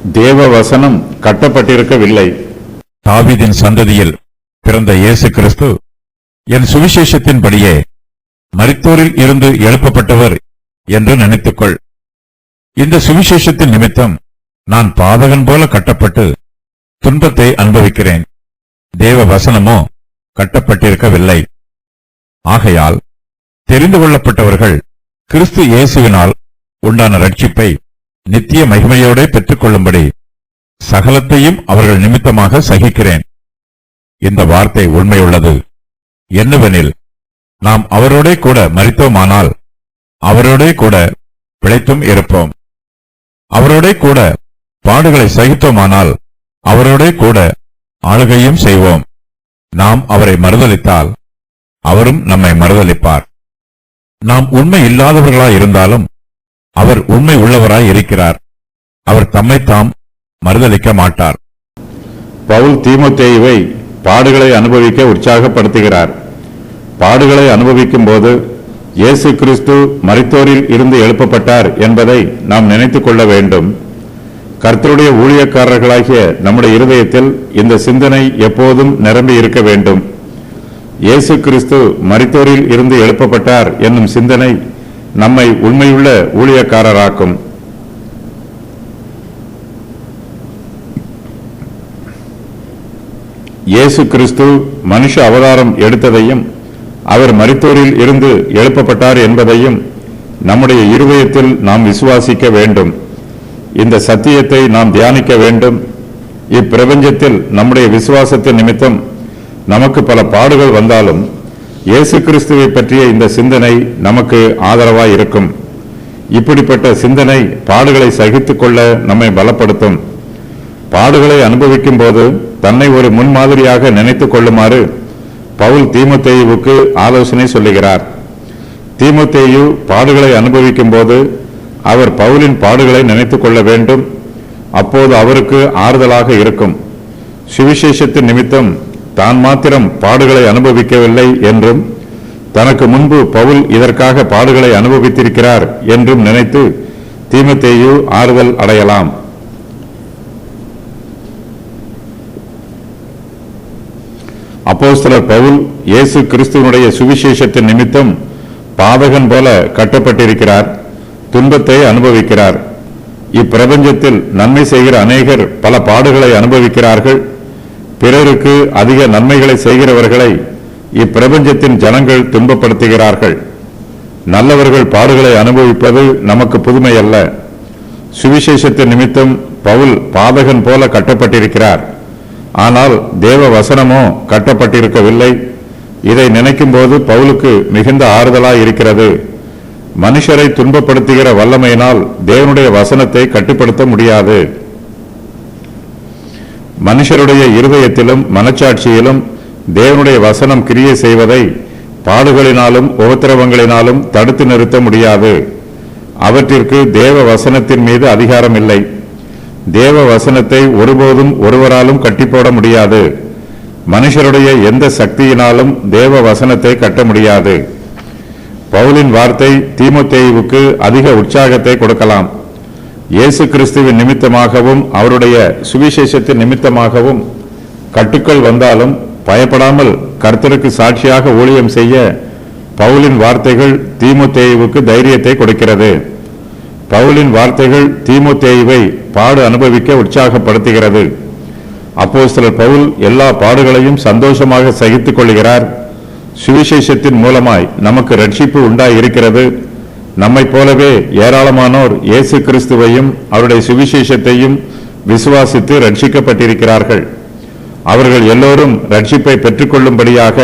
தேவ வசனம் கட்டப்பட்டிருக்கவில்லை. தாவீதின் சந்ததியில் பிறந்த இயேசு கிறிஸ்து என் சுவிசேஷத்தின்படியே மரித்தோரில் இருந்து எழுப்பப்பட்டவர் என்று நினைத்துக்கொள். இந்த சுவிசேஷத்தின் நிமித்தம் நான் பாதகன் போல கட்டப்பட்டு துன்பத்தை அனுபவிக்கிறேன். தேவ வசனமோ கட்டப்பட்டிருக்கவில்லை. ஆகையால் தெரிந்து கொள்ளப்பட்டவர்கள் கிறிஸ்து இயேசுவினால் உண்டான ரட்சிப்பை நித்திய மகிமையோடு பெற்றுக் கொள்ளும்படி சகலத்தையும் அவர்கள் நிமித்தமாக சகிக்கிறேன். இந்த வார்த்தை உண்மையுள்ளது. என்னவெனில், நாம் அவரோடே கூட மரித்தோமானால் அவரோடே கூட பிழைத்தும் இருப்போம். அவரோடே கூட பாடுகளை சகித்தோமானால் அவரோடே கூட ஆளுகையும் செய்வோம். நாம் அவரை மறுதலித்தால் அவரும் நம்மை மறுதலிப்பார். நாம் உண்மை இல்லாதவர்களாயிருந்தாலும் அவர் உண்மை உள்ளவராய் இருக்கிறார். அவர் தம்மைத்தாம் மறுதலிக்க மாட்டார். பவுல் தீமோத்தேயுவை பாடுகளை அனுபவிக்க உற்சாகப்படுத்துகிறார். பாடுகளை அனுபவிக்கும் போது இயேசு கிறிஸ்து மரித்தோரில் இருந்து எழுப்பப்பட்டார் என்பதை நாம் நினைத்துக் கொள்ள வேண்டும். கர்த்தருடைய ஊழியக்காரர்களாகிய நம்முடைய இருதயத்தில் இந்த சிந்தனை எப்போதும் நிரம்பி இருக்க வேண்டும். இயேசு கிறிஸ்து மரித்தோரில் இருந்து எழுப்பப்பட்டார் என்னும் சிந்தனை நம்மை உண்மையுள்ள ஊழியக்காரராக்கும். இயேசு கிறிஸ்து மனுஷ அவதாரம் எடுத்ததையும் அவர் மரித்தோரில் இருந்து எழுப்பப்பட்டார் என்பதையும் நம்முடைய இருதயத்தில் நாம் விசுவாசிக்க வேண்டும். இந்த சத்தியத்தை நாம் தியானிக்க வேண்டும். இப்பிரபஞ்சத்தில் நம்முடைய விசுவாசத்தின் நிமித்தம் நமக்கு பல பாடுகள் வந்தாலும் இயேசு கிறிஸ்துவை பற்றிய இந்த சிந்தனை நமக்கு ஆதரவாய் இருக்கும். இப்படிப்பட்ட சிந்தனை பாடுகளை சகித்துக் கொள்ள நம்மை பலப்படுத்தும். பாடுகளை அனுபவிக்கும் போது தன்னை ஒரு முன்மாதிரியாக நினைத்துக் கொள்ளுமாறு பவுல் தீமோத்தேயுவுக்கு ஆலோசனை சொல்லுகிறார். தீமோத்தேயு பாடுகளை அனுபவிக்கும் போது அவர் பவுலின் பாடுகளை நினைத்துக் கொள்ள வேண்டும். அப்போது அவருக்கு ஆறுதலாக இருக்கும். சுவிசேஷத்தின் நிமித்தம் தான் மாத்திரம் பாடுகளை அனுபவிக்கவில்லை என்றும் தனக்கு முன்பு பவுல் இதற்காக பாடுகளை அனுபவித்திருக்கிறார் என்றும் நினைத்து தீமோத்தேயு ஆறுதல் அடையலாம். அப்போஸ்தலர் பவுல் இயேசு கிறிஸ்துவனுடைய சுவிசேஷத்தின் நிமித்தம் பாதகன் போல கட்டப்பட்டிருக்கிறார். துன்பத்தை அனுபவிக்கிறார். இப்பிரபஞ்சத்தில் நன்மை செய்கிற அநேகர் பல பாடுகளை அனுபவிக்கிறார்கள். பிறருக்கு அதிக நன்மைகளை செய்கிறவர்களை இப்பிரபஞ்சத்தின் ஜனங்கள் துன்பப்படுத்துகிறார்கள். நல்லவர்கள் பாடுகளை அனுபவிப்பது நமக்கு புதுமை அல்ல. சுவிசேஷத்தின் நிமித்தம் பவுல் பாதகன் போல கட்டப்பட்டிருக்கிறார். ஆனால் தேவ வசனமோ கட்டப்பட்டிருக்கவில்லை. இதை நினைக்கும் போது பவுலுக்கு மிகுந்த ஆறுதலாய் இருக்கிறது. மனுஷரை துன்பப்படுத்துகிற வல்லமையினால் தேவனுடைய வசனத்தை கட்டுப்படுத்த முடியாது. மனுஷருடைய இருதயத்திலும் மனச்சாட்சியிலும் தேவனுடைய வசனம் கிரியை செய்வதை பாடுகளினாலும் உபத்திரவங்களினாலும் தடுத்து நிறுத்த முடியாது. அவற்றிற்கு தேவ வசனத்தின் மீது அதிகாரம் இல்லை. தேவ வசனத்தை ஒருபோதும் ஒருவராலும் கட்டிப்போட முடியாது. மனுஷருடைய எந்த சக்தியினாலும் தேவ வசனத்தை கட்ட முடியாது. பவுலின் வார்த்தை தீமோத்தேயுவுக்கு அதிக உற்சாகத்தை கொடுக்கலாம். இயேசு கிறிஸ்துவின் நிமித்தமாகவும் அவருடைய சுவிசேஷத்தின் நிமித்தமாகவும் கட்டுக்கள் வந்தாலும் பயப்படாமல் கர்த்தருக்கு சாட்சியாக ஊழியம் செய்ய பவுலின் வார்த்தைகள் தீமோத்தேயுவுக்கு தைரியத்தை கொடுக்கிறது. பவுலின் வார்த்தைகள் தீமோத்தேயுவை பாடு அனுபவிக்க உற்சாகப்படுத்துகிறது. அப்போஸ்தலர் பவுல் எல்லா பாடுகளையும் சந்தோஷமாக சகித்துக் கொள்கிறார். சுவிசேஷத்தின் மூலமாய் நமக்கு ரட்சிப்பு உண்டாய் இருக்கிறது. நம்மை போலவே ஏராளமானோர் இயேசு கிறிஸ்துவையும் அவருடைய சுவிசேஷத்தையும் விசுவாசித்து ரட்சிக்கப்பட்டிருக்கிறார்கள். அவர்கள் எல்லோரும் ரட்சிப்பை பெற்றுக்கொள்ளும்படியாக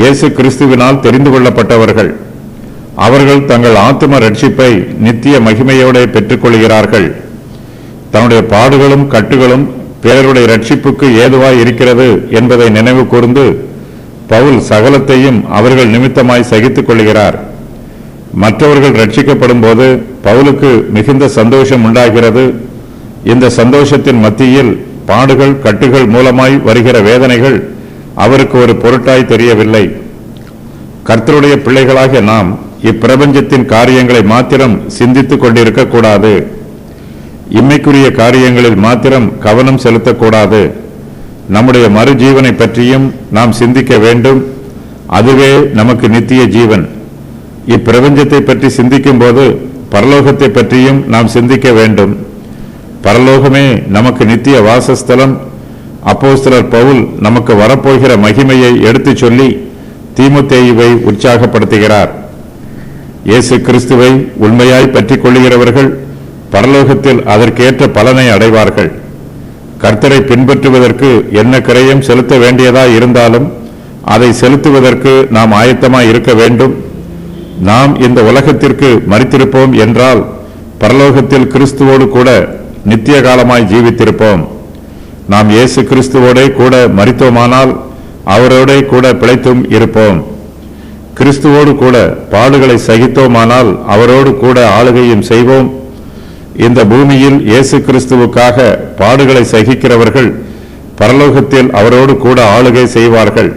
இயேசு கிறிஸ்துவினால் தெரிந்து கொள்ளப்பட்டவர்கள். அவர்கள் தங்கள் ஆத்தும ரட்சிப்பை நித்திய மகிமையோடு பெற்றுக்கொள்கிறார்கள். தன்னுடைய பாடுகளும் கட்டுகளும் பிறருடைய ரட்சிப்புக்கு ஏதுவாய் இருக்கிறது என்பதை நினைவு கூர்ந்து பவுல் சகலத்தையும் அவர்கள் நிமித்தமாய் சகித்துக் கொள்கிறார். மற்றவர்கள் ரட்சிக்கப்படும் போது பவுலுக்கு மிகுந்த சந்தோஷம் உண்டாகிறது. இந்த சந்தோஷத்தின் மத்தியில் பாடுகள் கட்டுகள் மூலமாய் வருகிற வேதனைகள் அவருக்கு ஒரு பொருட்டாய் தெரியவில்லை. கர்த்தருடைய பிள்ளைகளாகிய நாம் இப்பிரபஞ்சத்தின் காரியங்களை மாத்திரம் சிந்தித்துக் கொண்டிருக்க கூடாது. இம்மைக்குரிய காரியங்களில் மாத்திரம் கவனம் செலுத்தக்கூடாது. நம்முடைய மறுஜீவனை பற்றியும் நாம் சிந்திக்க வேண்டும். அதுவே நமக்கு நித்திய ஜீவன். இப்பிரபஞ்சத்தை பற்றி சிந்திக்கும் போது பரலோகத்தை பற்றியும் நாம் சிந்திக்க வேண்டும். பரலோகமே நமக்கு நித்திய வாசஸ்தலம். அப்போஸ்தலர் பவுல் நமக்கு வரப்போகிற மகிமையை எடுத்துச் சொல்லி தீமோத்தேயுவை உற்சாகப்படுத்துகிறார். இயேசு கிறிஸ்துவை உண்மையாய் பற்றிக் கொள்ளுகிறவர்கள் பரலோகத்தில் அதற்கேற்ற பலனை அடைவார்கள். கர்த்தரை பின்பற்றுவதற்கு என்ன கிரயம் செலுத்த வேண்டியதாய் இருந்தாலும் அதை செலுத்துவதற்கு நாம் ஆயத்தமாய் இருக்க வேண்டும். நாம் இந்த உலகத்திற்கு மரித்திருப்போம் என்றால் பரலோகத்தில் கிறிஸ்துவோடு கூட நித்திய காலமாய் ஜீவித்திருப்போம். நாம் இயேசு கிறிஸ்துவோடே கூட மரித்தோமானால் அவரோடே கூட பிழைத்தும் இருப்போம். கிறிஸ்துவோடு கூட பாடுகளை சகித்தோமானால் அவரோடு கூட ஆளுகையும் செய்வோம். இந்த பூமியில் இயேசு கிறிஸ்துவுக்காக பாடுகளை சகிக்கிறவர்கள் பரலோகத்தில் அவரோடு கூட ஆளுகை செய்வார்கள்.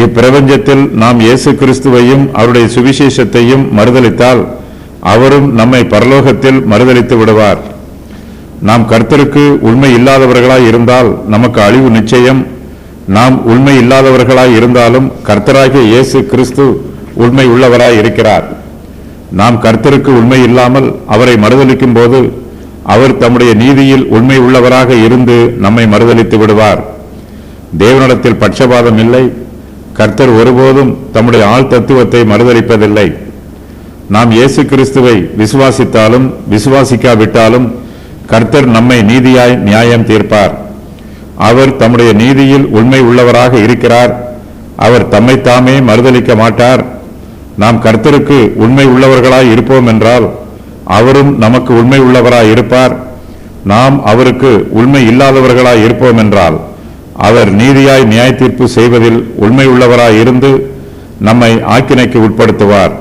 இப்பிரபஞ்சத்தில் நாம் இயேசு கிறிஸ்துவையும் அவருடைய சுவிசேஷத்தையும் மறுதலித்தால் அவரும் நம்மை பரலோகத்தில் மறுதலித்து விடுவார். நாம் கர்த்தருக்கு உண்மை இல்லாதவர்களாய் இருந்தால் நமக்கு அழிவு நிச்சயம். நாம் உண்மை இல்லாதவர்களாய் இருந்தாலும் கர்த்தராகிய இயேசு கிறிஸ்து உண்மை உள்ளவராய் இருக்கிறார். நாம் கர்த்தருக்கு உண்மை இல்லாமல் அவரை மறுதலிக்கும் போது அவர் தம்முடைய நீதியில் உண்மை உள்ளவராக இருந்து நம்மை மறுதலித்து விடுவார். தேவனிடத்தில் பட்சபாதம் இல்லை. கர்த்தர் ஒருபோதும் தம்முடைய ஆள் தத்துவத்தை மறுதலிப்பதில்லை. நாம் இயேசு கிறிஸ்துவை விசுவாசித்தாலும் விசுவாசிக்காவிட்டாலும் கர்த்தர் நம்மை நீதியாய் நியாயம் தீர்ப்பார். அவர் தம்முடைய நீதியில் உண்மை உள்ளவராக இருக்கிறார். அவர் தம்மைத்தாமே மறுதலிக்க மாட்டார். நாம் கர்த்தருக்கு உண்மை உள்ளவர்களாய் இருப்போம் என்றால் அவரும் நமக்கு உண்மை உள்ளவராய் இருப்பார். நாம் அவருக்கு உண்மை இல்லாதவர்களாய் இருப்போம் என்றால் அவர் நீதியாய் நியாய தீர்ப்பு செய்வதில் உண்மை உள்ளவராய் இருந்து நம்மை ஆக்கினைக்கு உட்படுத்துவார்.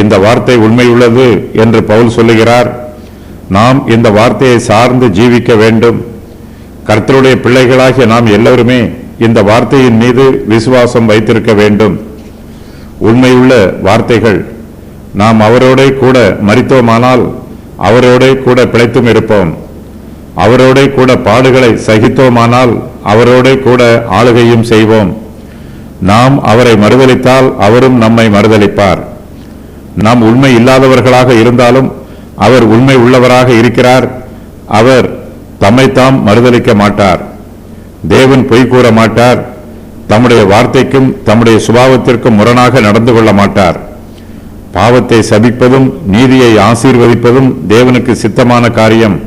இந்த வார்த்தை உண்மையுள்ளது என்று பவுல் சொல்லுகிறார். நாம் இந்த வார்த்தையை சார்ந்து ஜீவிக்க வேண்டும். கர்த்தருடைய பிள்ளைகளாகிய நாம் எல்லோருமே இந்த வார்த்தையின் மீது விசுவாசம் வைத்திருக்க வேண்டும். உண்மையுள்ள வார்த்தைகள். நாம் அவரோடே கூட மரித்தோமானால் அவரோடே கூட பிழைத்தும் இருப்போம். அவரோடே கூட பாடுகளை சகித்தோமானால் அவரோடே கூட ஆளுகையும் செய்வோம். நாம் அவரை மறுதலித்தால் அவரும் நம்மை மறுதலிப்பார். நாம் உண்மை இல்லாதவர்களாக இருந்தாலும் அவர் உண்மை உள்ளவராக இருக்கிறார். அவர் தம்மைத்தாம் மறுதலிக்க மாட்டார். தேவன் பொய் கூற மாட்டார். தம்முடைய வார்த்தைக்கும் தம்முடைய சுபாவத்திற்கும் முரணாக நடந்து கொள்ள மாட்டார். பாவத்தை சபிப்பதும் நீதியை ஆசீர்வதிப்பதும் தேவனுக்கு சித்தமான காரியம்.